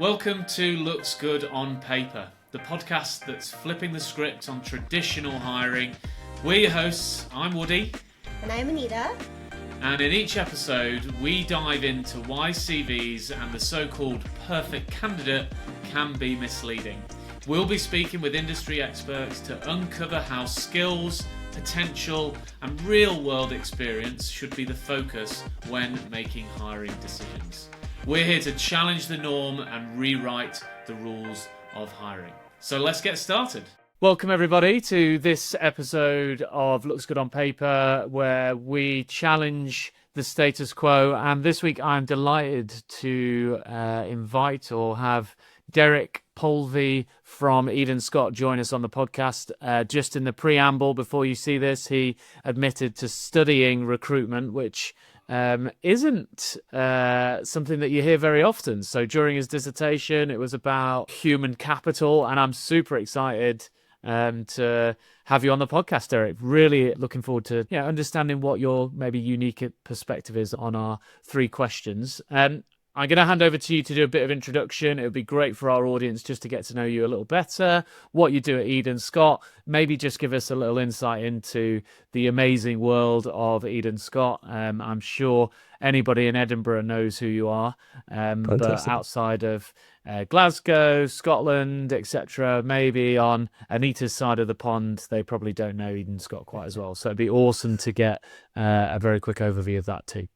Welcome to Looks Good on Paper, the podcast that's flipping the script on traditional hiring. We're your hosts, I'm Woody. And I'm Anita. And in each episode, we dive into why CVs and the so-called perfect candidate can be misleading. We'll be speaking with industry experts to uncover how skills, potential, and real-world experience should be the focus when making hiring decisions. We're here to challenge the norm and rewrite the rules of hiring. So let's get started. Welcome everybody to this episode of Looks Good on Paper, where we challenge the status quo. And this week I'm delighted to invite or have Derek Polowyj from Eden Scott join us on the podcast. Just in the preamble, before you see this, he admitted to studying recruitment, which isn't something that you hear very often. So during his dissertation, it was about human capital, and I'm super excited to have you on the podcast, Derek. Really looking forward to understanding what your maybe unique perspective is on our three questions. I'm going to hand over to you to do a bit of introduction. It would be great for our audience just to get to know you a little better, what you do at Eden Scott, maybe just give us a little insight into the amazing world of Eden Scott. I'm sure anybody in Edinburgh knows who you are, but outside of Glasgow, Scotland, etc., maybe on Anita's side of the pond, they probably don't know Eden Scott quite as well. So it'd be awesome to get a very quick overview of that too.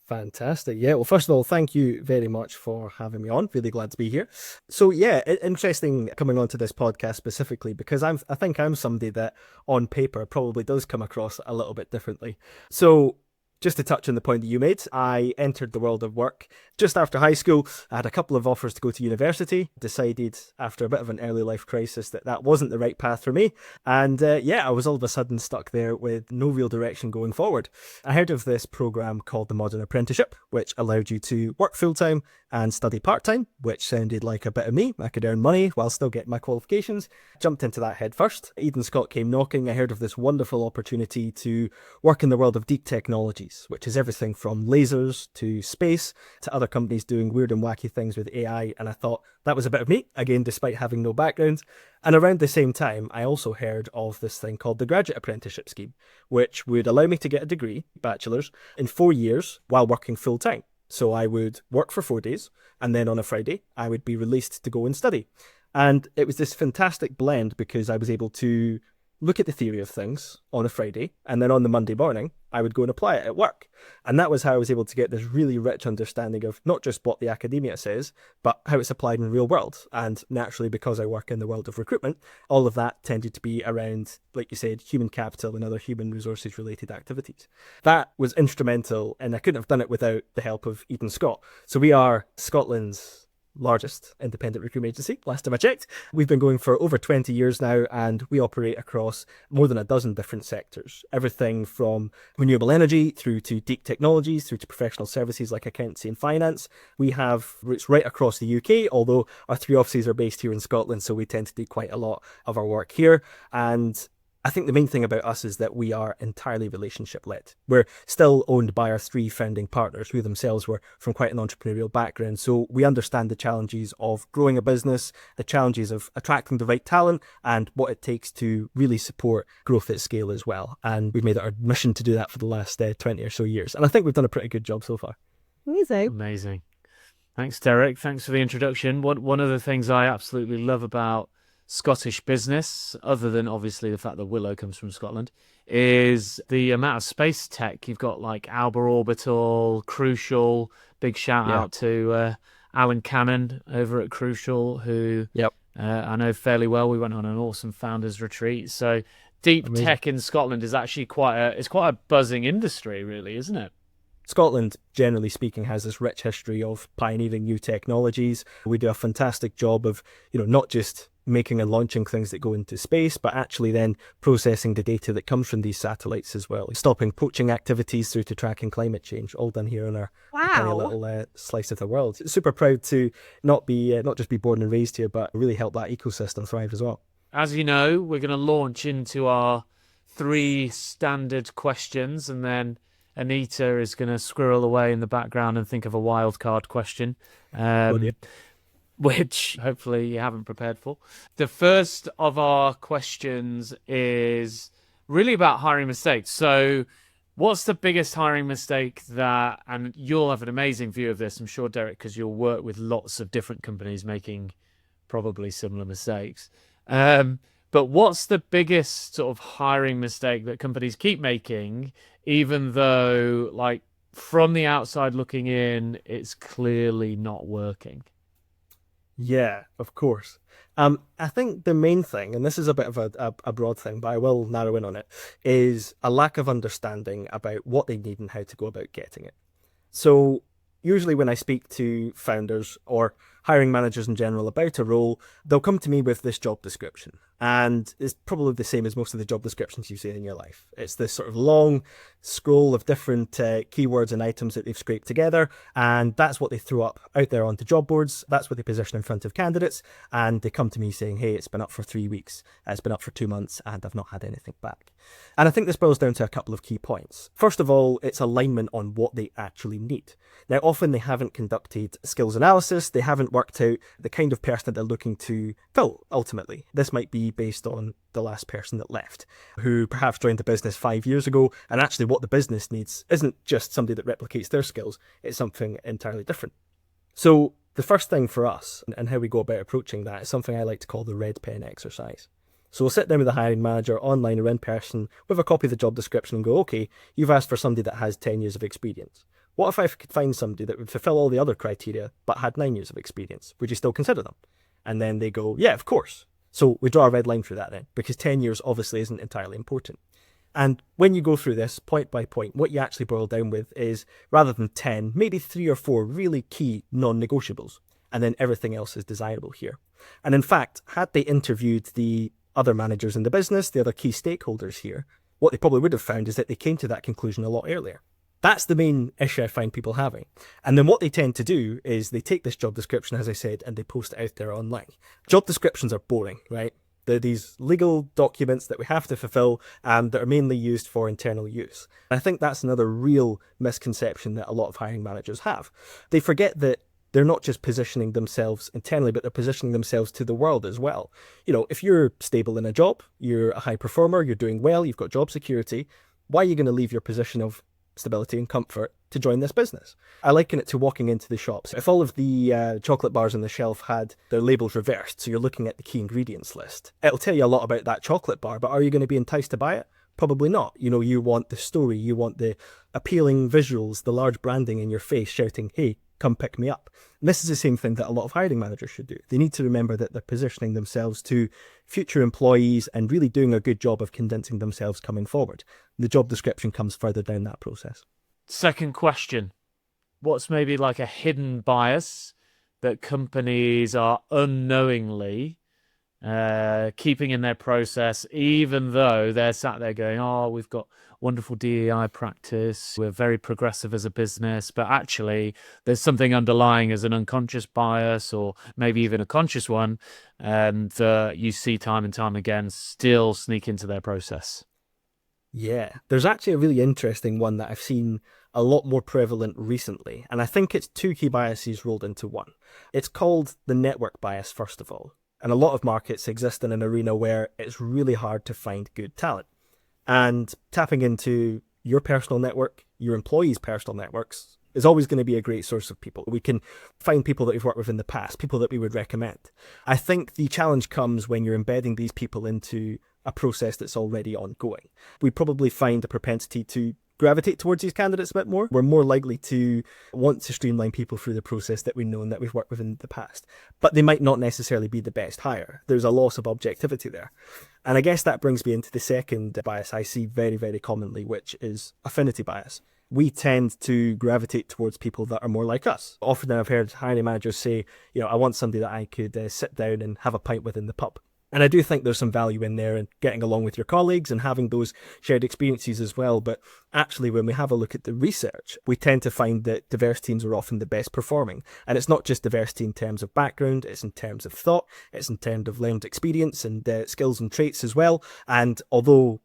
Fantastic. Yeah, well, first of all, thank you very much for having me on. Really glad to be here. So yeah, interesting coming onto this podcast specifically because I think I'm somebody that on paper probably does come across a little bit differently. So just to touch on the point that you made, I entered the world of work just after high school. I had a couple of offers to go to university, decided after a bit of an early life crisis that wasn't the right path for me. And I was all of a sudden stuck there with no real direction going forward. I heard of this program called the Modern Apprenticeship, which allowed you to work full-time and study part-time, which sounded like a bit of me. I could earn money while still getting my qualifications. Jumped into that head first. Eden Scott came knocking. I heard of this wonderful opportunity to work in the world of deep technologies, which is everything from lasers to space to other companies doing weird and wacky things with AI. And I thought that was a bit of me, again, despite having no background. And around the same time, I also heard of this thing called the Graduate Apprenticeship Scheme, which would allow me to get a degree, bachelor's, in 4 years while working full time. So I would work for 4 days, and then on a Friday, I would be released to go and study. And it was this fantastic blend because I was able to look at the theory of things on a Friday, and then on the Monday morning, I would go and apply it at work. And that was how I was able to get this really rich understanding of not just what the academia says, but how it's applied in the real world. And naturally, because I work in the world of recruitment, all of that tended to be around, like you said, human capital and other human resources related activities. That was instrumental, and I couldn't have done it without the help of Eden Scott. So we are Scotland's largest independent recruitment agency, last time I checked. We've been going for over 20 years now, and we operate across more than a dozen different sectors. Everything from renewable energy through to deep technologies, through to professional services like accountancy and finance. We have roots right across the UK, although our 3 offices are based here in Scotland, so we tend to do quite a lot of our work here. And I think the main thing about us is that we are entirely relationship-led. We're still owned by our 3 founding partners, who themselves were from quite an entrepreneurial background. So we understand the challenges of growing a business, the challenges of attracting the right talent, and what it takes to really support growth at scale as well. And we've made it our mission to do that for the last 20 or so years. And I think we've done a pretty good job so far. Amazing. Thanks, Derek. Thanks for the introduction. One of the things I absolutely love about Scottish business, other than obviously the fact that Willow comes from Scotland, is the amount of space tech. You've got like Alba Orbital, Crucial, big shout out to Alan Cannon over at Crucial, who I know fairly well. We went on an awesome founders retreat. So deep tech in Scotland is actually quite a buzzing industry, really, isn't it? Scotland, generally speaking, has this rich history of pioneering new technologies. We do a fantastic job of, not just making and launching things that go into space, but actually then processing the data that comes from these satellites as well. Stopping poaching activities through to tracking climate change, all done here in our tiny little slice of the world. Super proud to not just be born and raised here, but really help that ecosystem thrive as well. As you know, we're going to launch into our 3 standard questions, and then Anita is going to squirrel away in the background and think of a wildcard question. which hopefully you haven't prepared for. The first of our questions is really about hiring mistakes. So what's the biggest hiring mistake that, and you'll have an amazing view of this, I'm sure, Derek, because you'll work with lots of different companies making probably similar mistakes. But what's the biggest sort of hiring mistake that companies keep making, even though, like, from the outside looking in, it's clearly not working? Yeah, of course. I think the main thing, and this is a bit of a broad thing, but I will narrow in on it, is a lack of understanding about what they need and how to go about getting it. So usually when I speak to founders or hiring managers in general about a role, they'll come to me with this job description. And it's probably the same as most of the job descriptions you see in your life. It's this sort of long scroll of different keywords and items that they've scraped together. And that's what they throw up out there onto job boards. That's what they position in front of candidates. And they come to me saying, hey, it's been up for 3 weeks. It's been up for 2 months and I've not had anything back. And I think this boils down to a couple of key points. First of all, it's alignment on what they actually need. Now, often they haven't conducted skills analysis. They haven't worked out the kind of person that they're looking to fill, ultimately. This might be based on the last person that left, who perhaps joined the business 5 years ago, and actually what the business needs isn't just somebody that replicates their skills, it's something entirely different. So the first thing for us, and how we go about approaching that, is something I like to call the red pen exercise. So we'll sit down with the hiring manager online or in person with a copy of the job description and go, okay, you've asked for somebody that has 10 years of experience. What if I could find somebody that would fulfill all the other criteria but had 9 years of experience? Would you still consider them? And then they go, yeah, of course. So we draw a red line through that then, because 10 years obviously isn't entirely important. And when you go through this point by point, what you actually boil down with is, rather than 10, maybe 3 or 4 really key non-negotiables. And then everything else is desirable here. And in fact, had they interviewed the other managers in the business, the other key stakeholders here, what they probably would have found is that they came to that conclusion a lot earlier. That's the main issue I find people having. And then what they tend to do is they take this job description, as I said, and they post it out there online. Job descriptions are boring, right? They're these legal documents that we have to fulfill and that are mainly used for internal use. And I think that's another real misconception that a lot of hiring managers have. They forget that they're not just positioning themselves internally, but they're positioning themselves to the world as well. You know, if you're stable in a job, you're a high performer, you're doing well, you've got job security, why are you going to leave your position of stability and comfort to join this business? I liken it to walking into the shops. If all of the chocolate bars on the shelf had their labels reversed, so you're looking at the key ingredients list, it'll tell you a lot about that chocolate bar, but are you going to be enticed to buy it? Probably not. You know, you want the story, you want the appealing visuals, the large branding in your face shouting, hey, come pick me up. And this is the same thing that a lot of hiring managers should do. They need to remember that they're positioning themselves to future employees and really doing a good job of convincing themselves coming forward. The job description comes further down that process. Second question. What's maybe like a hidden bias that companies are unknowingly keeping in their process, even though they're sat there going, oh, we've got wonderful DEI practice, we're very progressive as a business, but actually there's something underlying as an unconscious bias or maybe even a conscious one, and you see time and time again still sneak into their process. Yeah, there's actually a really interesting one that I've seen a lot more prevalent recently, and I think it's 2 key biases rolled into one. It's called the network bias, first of all. And a lot of markets exist in an arena where it's really hard to find good talent. And tapping into your personal network, your employees' personal networks, is always going to be a great source of people. We can find people that we've worked with in the past, people that we would recommend. I think the challenge comes when you're embedding these people into a process that's already ongoing. We probably find a propensity to gravitate towards these candidates a bit more. We're more likely to want to streamline people through the process that we know and that we've worked with in the past. But they might not necessarily be the best hire. There's a loss of objectivity there. And I guess that brings me into the second bias I see very, very commonly, which is affinity bias. We tend to gravitate towards people that are more like us. Often I've heard hiring managers say, you know, I want somebody that I could sit down and have a pint with in the pub. And I do think there's some value in there and getting along with your colleagues and having those shared experiences as well. But actually, when we have a look at the research, we tend to find that diverse teams are often the best performing. And it's not just diversity in terms of background, it's in terms of thought, it's in terms of learned experience and skills and traits as well. And although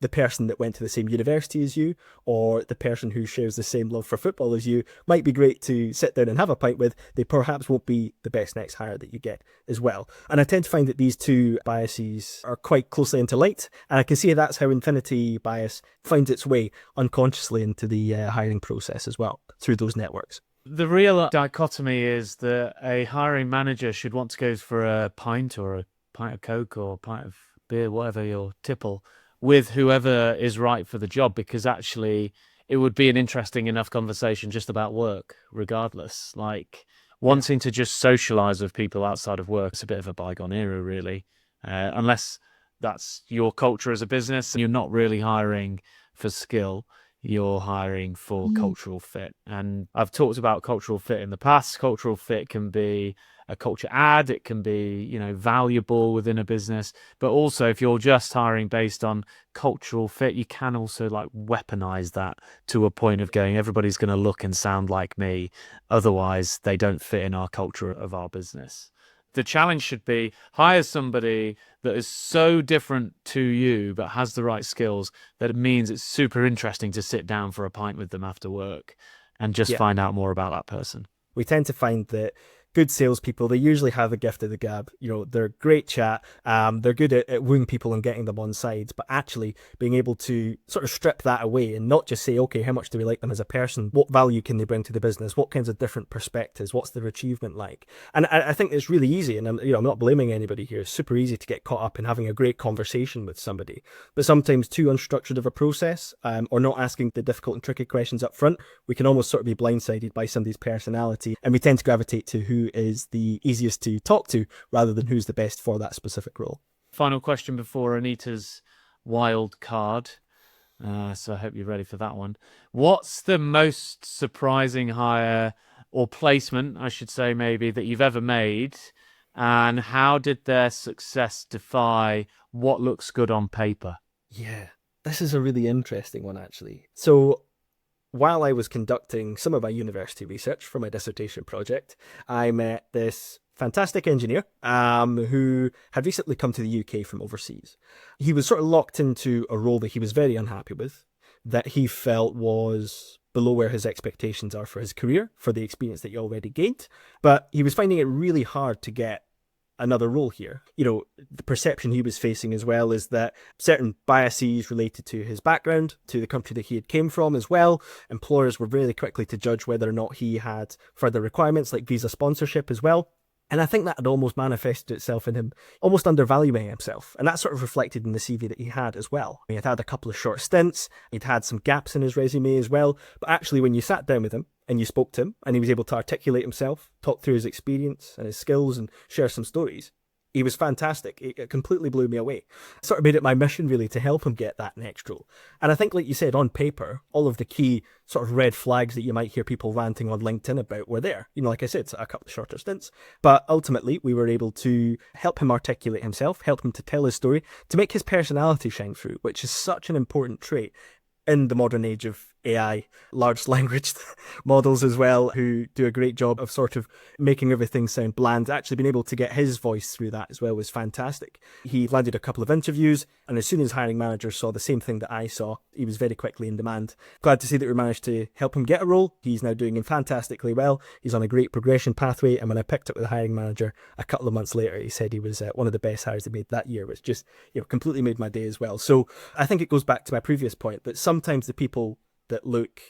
the person that went to the same university as you, or the person who shares the same love for football as you, might be great to sit down and have a pint with. They perhaps won't be the best next hire that you get as well. And I tend to find that these two biases are quite closely interlinked, and I can see that's how Infinity bias finds its way unconsciously into the hiring process as well, through those networks. The real dichotomy is that a hiring manager should want to go for a pint or a pint of Coke or a pint of beer, whatever your tipple, with whoever is right for the job, because actually it would be an interesting enough conversation just about work, regardless. Like wanting to just socialize with people outside of work is a bit of a bygone era, really, unless that's your culture as a business and you're not really hiring for skill. You're hiring for cultural fit. And I've talked about cultural fit in the past. Cultural fit can be a culture add. It can be, valuable within a business. But also, if you're just hiring based on cultural fit, you can also weaponize that to a point of going, everybody's going to look and sound like me. Otherwise, they don't fit in our culture of our business. The challenge should be hire somebody that is so different to you but has the right skills that it means it's super interesting to sit down for a pint with them after work and just find out more about that person. We tend to find that good salespeople, they usually have the gift of the gab. They're great chat. They're good at wooing people and getting them on sides, but actually being able to sort of strip that away and not just say, okay, how much do we like them as a person? What value can they bring to the business? What kinds of different perspectives? What's their achievement like? And I think it's really easy, and I'm not blaming anybody here. It's super easy to get caught up in having a great conversation with somebody, but sometimes too unstructured of a process, or not asking the difficult and tricky questions up front, we can almost sort of be blindsided by somebody's personality, and we tend to gravitate to who is the easiest to talk to rather than who's the best for that specific role. Final question before Anita's wild card. So I hope you're ready for that one. What's the most surprising hire or placement, I should say, maybe, that you've ever made? And how did their success defy what looks good on paper? Yeah, this is a really interesting one, actually. So while I was conducting some of my university research for my dissertation project, I met this fantastic engineer who had recently come to the UK from overseas. He was sort of locked into a role that he was very unhappy with, that he felt was below where his expectations are for his career, for the experience that he already gained. But he was finding it really hard to get another role here. The perception he was facing as well is that certain biases related to his background, to the country that he had came from as well. Employers were really quickly to judge whether or not he had further requirements like visa sponsorship as well. And I think that had almost manifested itself in him almost undervaluing himself. And that sort of reflected in the CV that he had as well. He had a couple of short stints, he'd had some gaps in his resume as well. But actually, when you sat down with him and you spoke to him and he was able to articulate himself, talk through his experience and his skills and share some stories, he was fantastic. It completely blew me away. Sort of made it my mission, really, to help him get that next role. And I think, like you said, on paper, all of the key sort of red flags that you might hear people ranting on LinkedIn about were there. Like I said, a couple of shorter stints. But ultimately, we were able to help him articulate himself, help him to tell his story, to make his personality shine through, which is such an important trait in the modern age of AI, large language models as well, who do a great job of sort of making everything sound bland. Actually being able to get his voice through that as well was fantastic. He landed a couple of interviews, and as soon as hiring managers saw the same thing that I saw, he was very quickly in demand. Glad to see that we managed to help him get a role. He's now doing fantastically well. He's on a great progression pathway, and when I picked up with the hiring manager a couple of months later, he said he was one of the best hires he made that year, which just completely made my day as well. So I think it goes back to my previous point that sometimes the people that look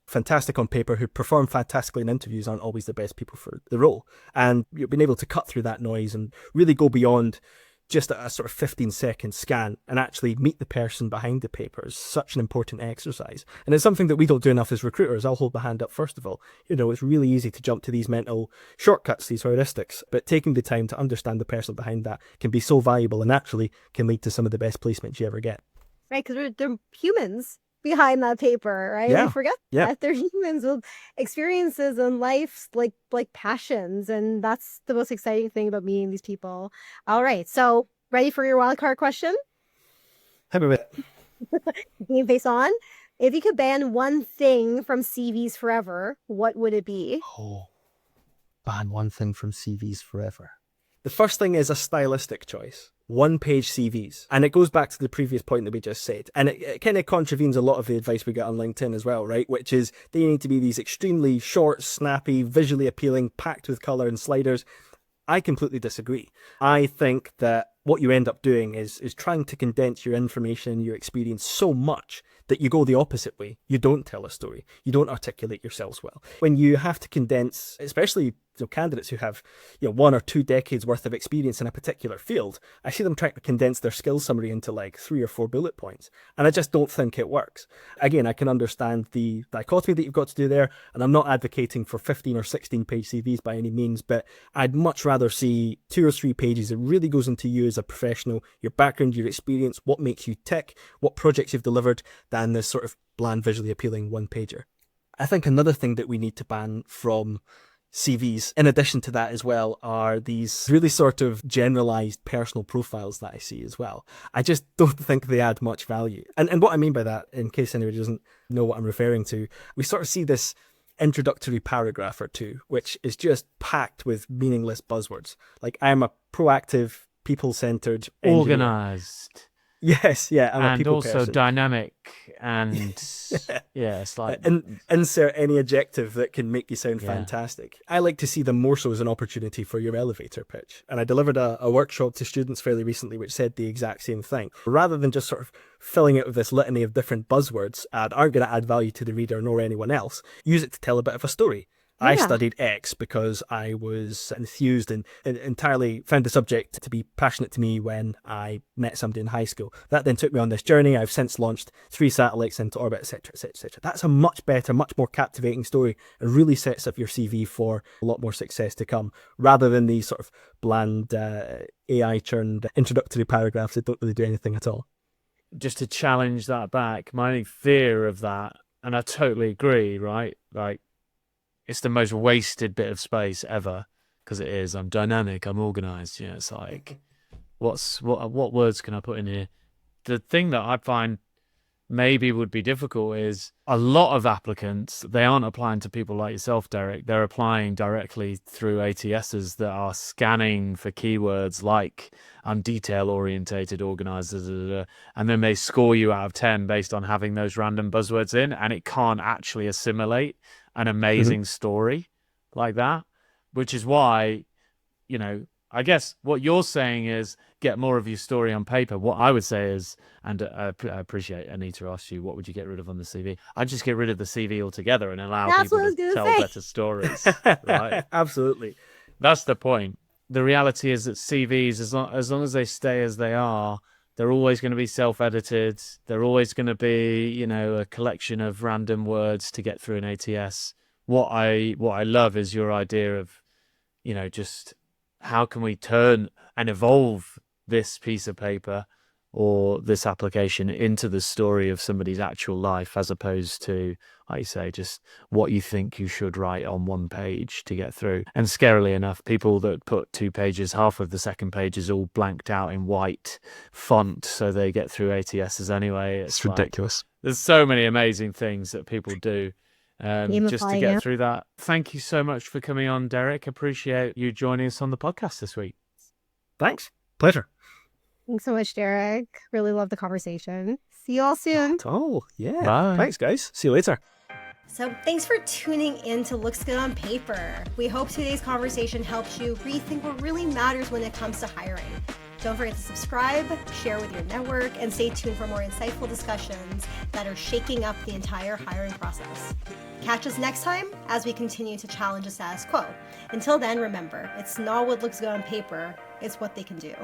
fantastic on paper, who perform fantastically in interviews, aren't always the best people for the role. And being able to cut through that noise and really go beyond just a sort of 15-second scan and actually meet the person behind the paper is such an important exercise. And it's something that we don't do enough as recruiters. I'll hold my hand up first of all. It's really easy to jump to these mental shortcuts, these heuristics, but taking the time to understand the person behind that can be so valuable and actually can lead to some of the best placements you ever get. Right, because they're humans behind that paper, right? Yeah. We forget that they're humans with experiences and lives like passions, and that's the most exciting thing about meeting these people. All right, so ready for your wildcard question? Have a bit. Game face on. If you could ban one thing from CVs forever, what would it be? Oh, ban one thing from CVs forever. The first thing is a stylistic choice. One-page CVs. And it goes back to the previous point that we just said. And it kind of contravenes a lot of the advice we get on LinkedIn as well, right? Which is they need to be these extremely short, snappy, visually appealing, packed with colour and sliders. I completely disagree. I think that what you end up doing is trying to condense your information, your experience so much that you go the opposite way. You don't tell a story. You don't articulate yourselves well. When you have to condense, especially candidates who have 1 or 2 decades worth of experience in a particular field, I see them trying to condense their skill summary into like 3 or 4 bullet points. And I just don't think it works. Again, I can understand the dichotomy that you've got to do there, and I'm not advocating for 15 or 16 page CVs by any means, but I'd much rather see 2 or 3 pages that really goes into you as a professional, your background, your experience, what makes you tick, what projects you've delivered, than this sort of bland, visually appealing one-pager. I think another thing that we need to ban from CVs, in addition to that as well, are these really sort of generalized personal profiles that I see as well. I just don't think they add much value. And what I mean by that, in case anybody doesn't know what I'm referring to, we sort of see this introductory paragraph or two, which is just packed with meaningless buzzwords. Like, I'm a proactive, people-centered engineer. Organized. Yes, yeah, I'm a people also person. Dynamic and yeah, it's like insert any adjective that can make you sound fantastic. I like to see them more so as an opportunity for your elevator pitch. And I delivered a workshop to students fairly recently which said the exact same thing. Rather than just sort of filling it with this litany of different buzzwords that aren't going to add value to the reader nor anyone else, use it to tell a bit of a story. I studied X because I was enthused and entirely found the subject to be passionate to me when I met somebody in high school. That then took me on this journey. I've since launched 3 satellites into orbit, etc., etc., etc. That's a much better, much more captivating story and really sets up your CV for a lot more success to come, rather than these sort of bland AI-churned introductory paragraphs that don't really do anything at all. Just to challenge that back, my only fear of that, and I totally agree, right? Like, it's the most wasted bit of space ever, because it is. I'm dynamic, I'm organized. Yeah, it's like, what words can I put in here? The thing that I find maybe would be difficult is a lot of applicants, they aren't applying to people like yourself, Derek. They're applying directly through ATSs that are scanning for keywords like I'm detail-orientated, organized, and then they score you out of 10 based on having those random buzzwords in, and it can't actually assimilate an amazing story like that, which is why, I guess what you're saying is get more of your story on paper. What I would say is, and I appreciate Anita asked you, what would you get rid of on the CV? I'd just get rid of the CV altogether and allow people to tell better stories. Right? Absolutely. That's the point. The reality is that CVs, as long as they stay as they are, they're always going to be self-edited. They're always going to be, a collection of random words to get through an ATS. What I love is your idea of, just how can we turn and evolve this piece of paper or this application into the story of somebody's actual life, as opposed to, like you say, just what you think you should write on one page to get through. And scarily enough, people that put 2 pages, half of the second page is all blanked out in white font, so they get through ATSs anyway. It's ridiculous. There's so many amazing things that people do just to get through that. Thank you so much for coming on, Derek. Appreciate you joining us on the podcast this week. Thanks. Pleasure. Thanks so much, Derek. Really love the conversation. See you all soon. Oh, yeah. Bye. Thanks, guys. See you later. So thanks for tuning in to Looks Good on Paper. We hope today's conversation helps you rethink what really matters when it comes to hiring. Don't forget to subscribe, share with your network, and stay tuned for more insightful discussions that are shaking up the entire hiring process. Catch us next time as we continue to challenge the status quo. Until then, remember, it's not what looks good on paper, it's what they can do.